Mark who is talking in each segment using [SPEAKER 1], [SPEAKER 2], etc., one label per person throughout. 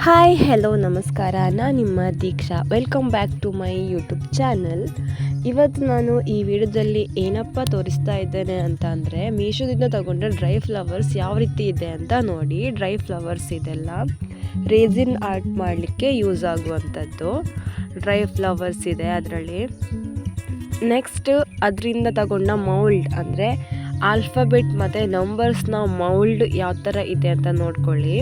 [SPEAKER 1] Hi hello ನಮಸ್ಕಾರ, ನಾನು ನಿಮ್ಮ Deeksha. Welcome back to my YouTube channel. ಇವತ್ತು ನಾನು ಈ ವಿಡಿಯೋದಲ್ಲಿ ಏನಪ್ಪ ತೋರಿಸ್ತಾ ಇದ್ದೇನೆ ಅಂತ ಅಂದರೆ, ಮೀಶೋದಿಂದ ತಗೊಂಡ ಡ್ರೈ ಫ್ಲವರ್ಸ್ ಯಾವ ರೀತಿ ಇದೆ ಅಂತ ನೋಡಿ. ಡ್ರೈ ಫ್ಲವರ್ಸ್ ಇದೆಲ್ಲ ರೇಸಿನ್ ಆರ್ಟ್ ಮಾಡಲಿಕ್ಕೆ ಯೂಸ್ ಆಗುವಂಥದ್ದು ಡ್ರೈ ಫ್ಲವರ್ಸ್ ಇದೆ ಅದರಲ್ಲಿ. ನೆಕ್ಸ್ಟ್ ಅದರಿಂದ ತಗೊಂಡ ಮೌಲ್ಡ್ ಅಂದರೆ ಆಲ್ಫಾಬೆಟ್ ಮತ್ತು ನಂಬರ್ಸ್ನ ಮೌಲ್ಡ್ ಯಾವ ಥರ ಇದೆ ಅಂತ ನೋಡ್ಕೊಳ್ಳಿ.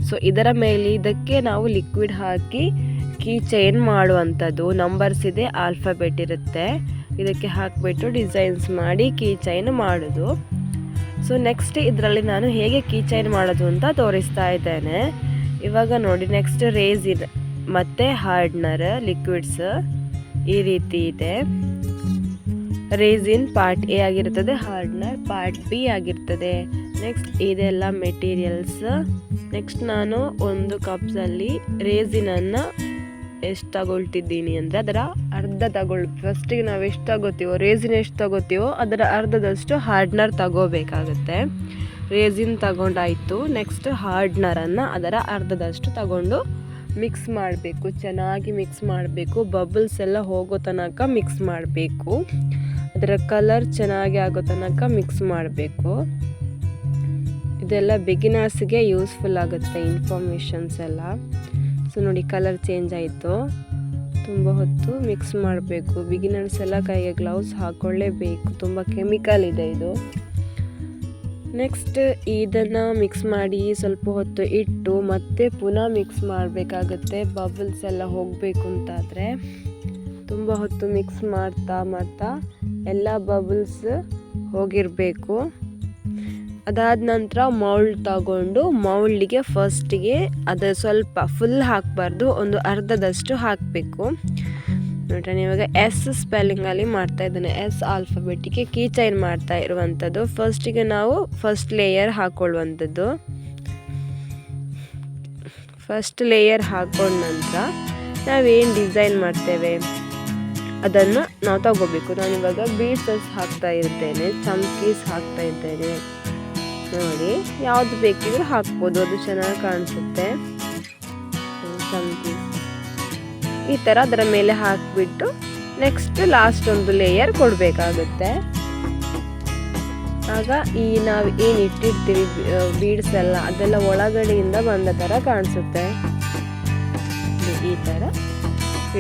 [SPEAKER 1] ಸೊ ಇದರ ಮೇಲೆ ಇದಕ್ಕೆ ನಾವು ಲಿಕ್ವಿಡ್ ಹಾಕಿ ಕೀ ಚೈನ್ ಮಾಡುವಂಥದ್ದು. ನಂಬರ್ಸ್ ಇದೆ, ಆಲ್ಫಾಬೆಟ್ ಇರುತ್ತೆ, ಇದಕ್ಕೆ ಹಾಕಿಬಿಟ್ಟು ಡಿಸೈನ್ಸ್ ಮಾಡಿ ಕೀ ಚೈನ್ ಮಾಡೋದು. ಸೊ ನೆಕ್ಸ್ಟ್ ಇದರಲ್ಲಿ ನಾನು ಹೇಗೆ ಕೀ ಚೈನ್ ಮಾಡೋದು ಅಂತ ತೋರಿಸ್ತಾ ಇದ್ದೇನೆ. ಇವಾಗ ನೋಡಿ, ನೆಕ್ಸ್ಟ್ ರೇಸಿನ್ ಮತ್ತು ಹಾರ್ಡ್ನರ್ ಲಿಕ್ವಿಡ್ಸ್ ಈ ರೀತಿ ಇದೆ. ರೇಸಿನ್ ಪಾರ್ಟ್ ಎ ಆಗಿರ್ತದೆ, ಹಾರ್ಡ್ನರ್ ಪಾರ್ಟ್ ಬಿ ಆಗಿರ್ತದೆ. ನೆಕ್ಸ್ಟ್ ಇದೆಲ್ಲ ಮೆಟೀರಿಯಲ್ಸ್. ನೆಕ್ಸ್ಟ್ ನಾನು ಒಂದು ಕಪ್ಸಲ್ಲಿ ರೇಸಿನನ್ನು ಎಷ್ಟು ತಗೊಳ್ತಿದ್ದೀನಿ ಅಂದರೆ ಅದರ ಅರ್ಧ ಫಸ್ಟಿಗೆ ನಾವು ಎಷ್ಟು ತಗೋತೀವೋ, ರೇಸಿನ್ ಎಷ್ಟು ತಗೋತೀವೋ ಅದರ ಅರ್ಧದಷ್ಟು ಹಾರ್ಡ್ನರ್ ತಗೋಬೇಕಾಗುತ್ತೆ. ರೇಸಿನ್ ತಗೊಂಡಾಯಿತು. ನೆಕ್ಸ್ಟ್ ಹಾರ್ಡ್ನರನ್ನು ಅದರ ಅರ್ಧದಷ್ಟು ತಗೊಂಡು ಮಿಕ್ಸ್ ಮಾಡಬೇಕು, ಚೆನ್ನಾಗಿ ಮಿಕ್ಸ್ ಮಾಡಬೇಕು. ಬಬಲ್ಸ್ ಎಲ್ಲ ಹೋಗೋ ತನಕ ಮಿಕ್ಸ್ ಮಾಡಬೇಕು. ಅದರ ಕಲರ್ ಚೆನ್ನಾಗಿ ಆಗೋ ತನಕ ಮಿಕ್ಸ್ ಮಾಡಬೇಕು. ಇದೆಲ್ಲ ಬಿಗಿನರ್ಸ್ಗೆ ಯೂಸ್ಫುಲ್ ಆಗುತ್ತೆ ಇನ್ಫಾರ್ಮೇಷನ್ಸ್ ಎಲ್ಲ. ಸೊ ನೋಡಿ, ಕಲರ್ ಚೇಂಜ್ ಆಯಿತು. ತುಂಬ ಹೊತ್ತು ಮಿಕ್ಸ್ ಮಾಡಬೇಕು. ಬಿಗಿನರ್ಸ್ ಎಲ್ಲ ಕೈಗೆ ಗ್ಲೌಸ್ ಹಾಕ್ಕೊಳ್ಳೇಬೇಕು, ತುಂಬ ಕೆಮಿಕಲ್ ಇದೆ ಇದು. ನೆಕ್ಸ್ಟ್ ಇದನ್ನು ಮಿಕ್ಸ್ ಮಾಡಿ ಸ್ವಲ್ಪ ಹೊತ್ತು ಇಟ್ಟು ಮತ್ತೆ ಪುನಃ ಮಿಕ್ಸ್ ಮಾಡಬೇಕಾಗುತ್ತೆ. ಬಬಲ್ಸ್ ಎಲ್ಲ ಹೋಗಬೇಕು ಅಂತಾದರೆ ತುಂಬ ಹೊತ್ತು ಮಿಕ್ಸ್ ಮಾಡ್ತಾ ಎಲ್ಲ ಬಬಲ್ಸ್ ಹೋಗಿರಬೇಕು. ಅದಾದ ನಂತರ ಮೌಲ್ಡ್ ತಗೊಂಡು ಮೌಲ್ಡಿಗೆ ಫಸ್ಟಿಗೆ ಅದು ಸ್ವಲ್ಪ ಫುಲ್ ಹಾಕಬಾರ್ದು, ಒಂದು ಅರ್ಧದಷ್ಟು ಹಾಕಬೇಕು. ನೋಡ್ರಿ, ಇವಾಗ ಎಸ್ ಸ್ಪೆಲ್ಲಿಂಗಲ್ಲಿ ಮಾಡ್ತಾ ಇದ್ದಾನೆ. ಎಸ್ ಆಲ್ಫಾಬೆಟಿಗೆ ಕೀ ಚೈನ್ ಮಾಡ್ತಾ ಇರುವಂಥದ್ದು. ಫಸ್ಟಿಗೆ ನಾವು ಫಸ್ಟ್ ಲೇಯರ್ ಹಾಕೊಳ್ಳುವಂಥದ್ದು. ಫಸ್ಟ್ ಲೇಯರ್ ಹಾಕೊಂಡ ನಂತರ ನಾವೇನು ಡಿಸೈನ್ ಮಾಡ್ತೇವೆ ಅದನ್ನು ನಾವು ತಗೋಬೇಕು. ನಾನಿವಾಗ ಬೀಡ್ಸಸ್ ಹಾಕ್ತಾ ಇರ್ತೇನೆ, ಚಮ್ಕೀಸ್ ಹಾಕ್ತಾ ಇದ್ದೇನೆ. ನೋಡಿ, ಯಾವುದು ಬೇಕಿದ್ರೂ ಹಾಕ್ಬೋದು, ಅದು ಚೆನ್ನಾಗಿ ಕಾಣಿಸುತ್ತೆ. ಚಮ್ಕೀಸ್ ಈ ಥರ ಅದರ ಮೇಲೆ ಹಾಕಿಬಿಟ್ಟು ನೆಕ್ಸ್ಟ್ ಲಾಸ್ಟ್ ಒಂದು ಲೇಯರ್ ಕೊಡಬೇಕಾಗುತ್ತೆ. ಆಗ ಈ ನಾವು ಏನು ಇಟ್ಟಿರ್ತೀವಿ ಬೀಡ್ಸ್ ಎಲ್ಲ ಅದೆಲ್ಲ ಒಳಗಡೆಯಿಂದ ಬಂದ ಥರ ಕಾಣಿಸುತ್ತೆ. ಈ ಥರ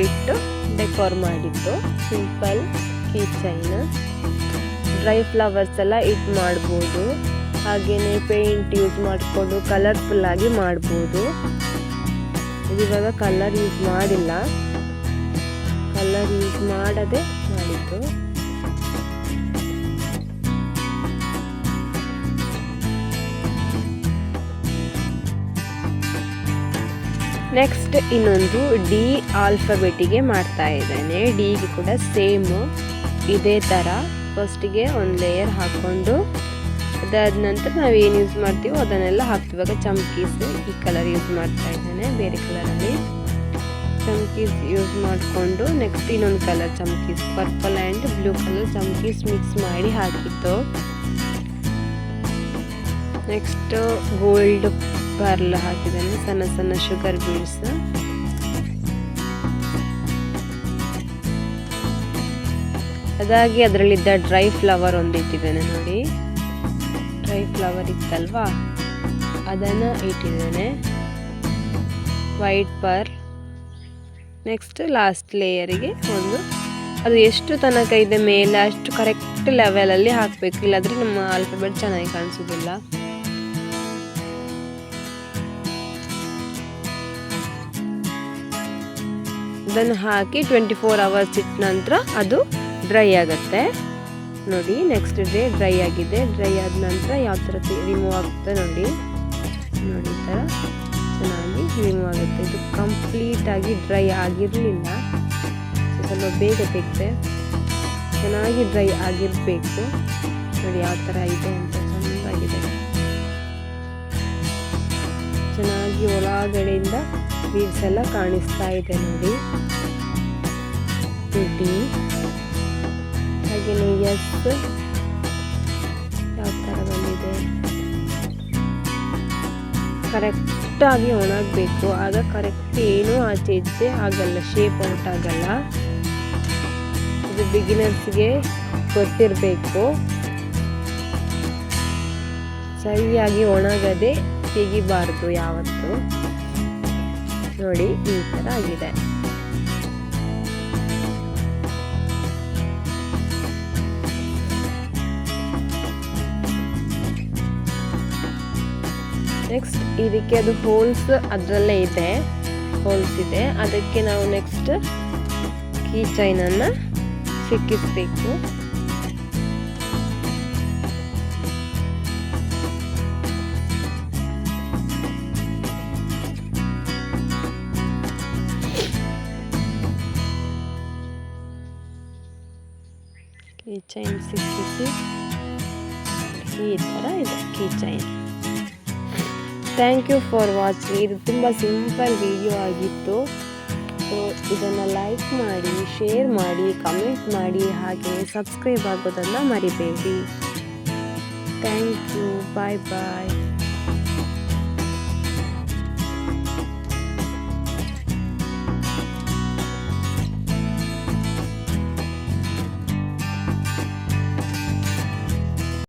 [SPEAKER 1] ಇಟ್ಟು ಡೆಕೋರ್ ಮಾಡಿದ್ದು simple key chain. Dry flowers ಎಲ್ಲ ಇಟ್ಟು ಮಾಡ್ಬೋದು. ಹಾಗೆಯೇ ಪೇಂಟ್ ಯೂಸ್ ಮಾಡಿಕೊಂಡು ಕಲರ್ಫುಲ್ಲಾಗಿ ಮಾಡ್ಬೋದು. ಇವಾಗ ಕಲರ್ ಯೂಸ್ ಮಾಡಿಲ್ಲ, ಕಲರ್ ಯೂಸ್ ಮಾಡದೆ ಮಾಡಿದ್ದು. ನೆಕ್ಸ್ಟ್ ಇನ್ನೊಂದು ಡಿ ಆಲ್ಫಾಬೆಟಿಗೆ ಮಾಡ್ತಾ ಇದ್ದೇನೆ. ಡಿಗೆ ಕೂಡ ಸೇಮು ಇದೇ ಥರ ಫಸ್ಟಿಗೆ ಒಂದು ಲೇಯರ್ ಹಾಕ್ಕೊಂಡು ಅದಾದ ನಂತರ ನಾವು ಏನು ಯೂಸ್ ಮಾಡ್ತೀವೋ ಅದನ್ನೆಲ್ಲ ಹಾಕ್ತೀವಿ. ಇವಾಗ ಚಮ್ಕೀಸ್ ಈ ಕಲರ್ ಯೂಸ್ ಮಾಡ್ತಾ ಇದ್ದೇನೆ, ಬೇರೆ ಕಲರಲ್ಲಿ ಚಮ್ಕೀಸ್ ಯೂಸ್ ಮಾಡಿಕೊಂಡು ನೆಕ್ಸ್ಟ್ ಇನ್ನೊಂದು ಕಲರ್ ಚಮ್ಕೀಸ್, ಪರ್ಪಲ್ ಆ್ಯಂಡ್ ಬ್ಲೂ ಕಲರ್ ಚಮ್ಕೀಸ್ ಮಿಕ್ಸ್ ಮಾಡಿ ಹಾಕಿತ್ತು. ನೆಕ್ಸ್ಟ್ ಗೋಲ್ಡ್ ಪರ್ಲ್ ಹಾಕಿದ್ದೇನೆ, ಸಣ್ಣ ಸಣ್ಣ ಶುಗರ್ ಬೀಡ್ಸ್. ಅದಾಗಿ ಅದರಲ್ಲಿದ್ದ ಡ್ರೈ ಫ್ಲವರ್ ಒಂದು ಇಟ್ಟಿದ್ದೇನೆ. ನೋಡಿ, ಡ್ರೈ ಫ್ಲವರ್ ಇತ್ತಲ್ವಾ, ಅದನ್ನು ಇಟ್ಟಿದ್ದೇನೆ. White pearl. ನೆಕ್ಸ್ಟ್ ಲಾಸ್ಟ್ ಲೇಯರಿಗೆ ಒಂದು, ಅದು ಎಷ್ಟು ತನಕ ಇದೆ ಮೇಲೆ ಅಷ್ಟು ಕರೆಕ್ಟ್ ಲೆವೆಲಲ್ಲಿ ಹಾಕಬೇಕು, ಇಲ್ಲಾಂದರೆ ನಮ್ಮ ಆಲ್ಫಾಬೆಟ್ ಚೆನ್ನಾಗಿ ಕಾಣಿಸೋದಿಲ್ಲ. ಅದನ್ನು ಹಾಕಿ 24 hours ಇಟ್ಟ ನಂತರ ಅದು ಡ್ರೈ ಆಗುತ್ತೆ. ನೋಡಿ, ನೆಕ್ಸ್ಟ್ ಡೇ ಡ್ರೈ ಆಗಿದೆ. ಡ್ರೈ ಆದ ನಂತರ ಯಾವ ಥರ ರಿಮೂವ್ ಆಗುತ್ತೆ ನೋಡಿ. ಈ ಥರ ಚೆನ್ನಾಗಿ ರಿಮೂವ್ ಆಗುತ್ತೆ. ಇದು ಕಂಪ್ಲೀಟಾಗಿ ಡ್ರೈ ಆಗಿರಲಿಲ್ಲ, ಸ್ವಲ್ಪ ಬೇಗ ತೆಗೆದೆ. ಚೆನ್ನಾಗಿ ಡ್ರೈ ಆಗಿರಬೇಕು. ನೋಡಿ ಯಾವ ಥರ ಇದೆ ಅಂತ, ಚೆನ್ನಾಗಿದೆ. ಚೆನ್ನಾಗಿ ಒಳಗಡೆಯಿಂದ ಬೀಡ್ಸ್ ಎಲ್ಲ ಕಾಣಿಸ್ತಾ ಇದೆ ನೋಡಿ. ಹಾಗೆಯೇ ಎಸ್ ಯಾವ ಥರ ಬಂದಿದೆ, ಕರೆಕ್ಟ್ ಸಾಫ್ಟಾಗಿ ಒಣಗಬೇಕು. ಆಗ ಕರೆಕ್ಟ್ ಏನೂ ಆಚೆ ಈಚೆ ಆಗಲ್ಲ, ಶೇಪ್ ಔಟ್ ಆಗಲ್ಲ. ಇದು ಬಿಗಿನರ್ಸ್ಗೆ ಗೊತ್ತಿರಬೇಕು. ಸರಿಯಾಗಿ ಒಣಗದೆ ತೆಗಿಬಾರ್ದು ಯಾವತ್ತು. ನೋಡಿ ಈ ಥರ ಆಗಿದೆ. ನೆಕ್ಸ್ಟ್ ಇದಕ್ಕೆ ಅದು ಹೋಲ್ಸ್ ಅದರಲ್ಲೇ ಇದೆ, ಹೋಲ್ಸ್ ಇದೆ. ಅದಕ್ಕೆ ನಾವು ನೆಕ್ಸ್ಟ್ ಕೀ ಚೈನನ್ನು ಸಿಕ್ಕಿಸ್ಬೇಕು. ಕೀ ಚೈನ್ ಸಿಕ್ಕಿಸಿ ಈ ಥರ ಇದೆ key chain. Thank you for watching. ಇದು ತುಂಬ ಸಿಂಪಲ್ ವಿಡಿಯೋ ಆಗಿತ್ತು. ಸೊ ಇದನ್ನು ಲೈಕ್ ಮಾಡಿ, ಶೇರ್ ಮಾಡಿ, ಕಮೆಂಟ್ ಮಾಡಿ, ಹಾಗೆ ಸಬ್ಸ್ಕ್ರೈಬ್ ಆಗೋದನ್ನು ಮರಿಬೇಡಿ. Thank you. Bye bye.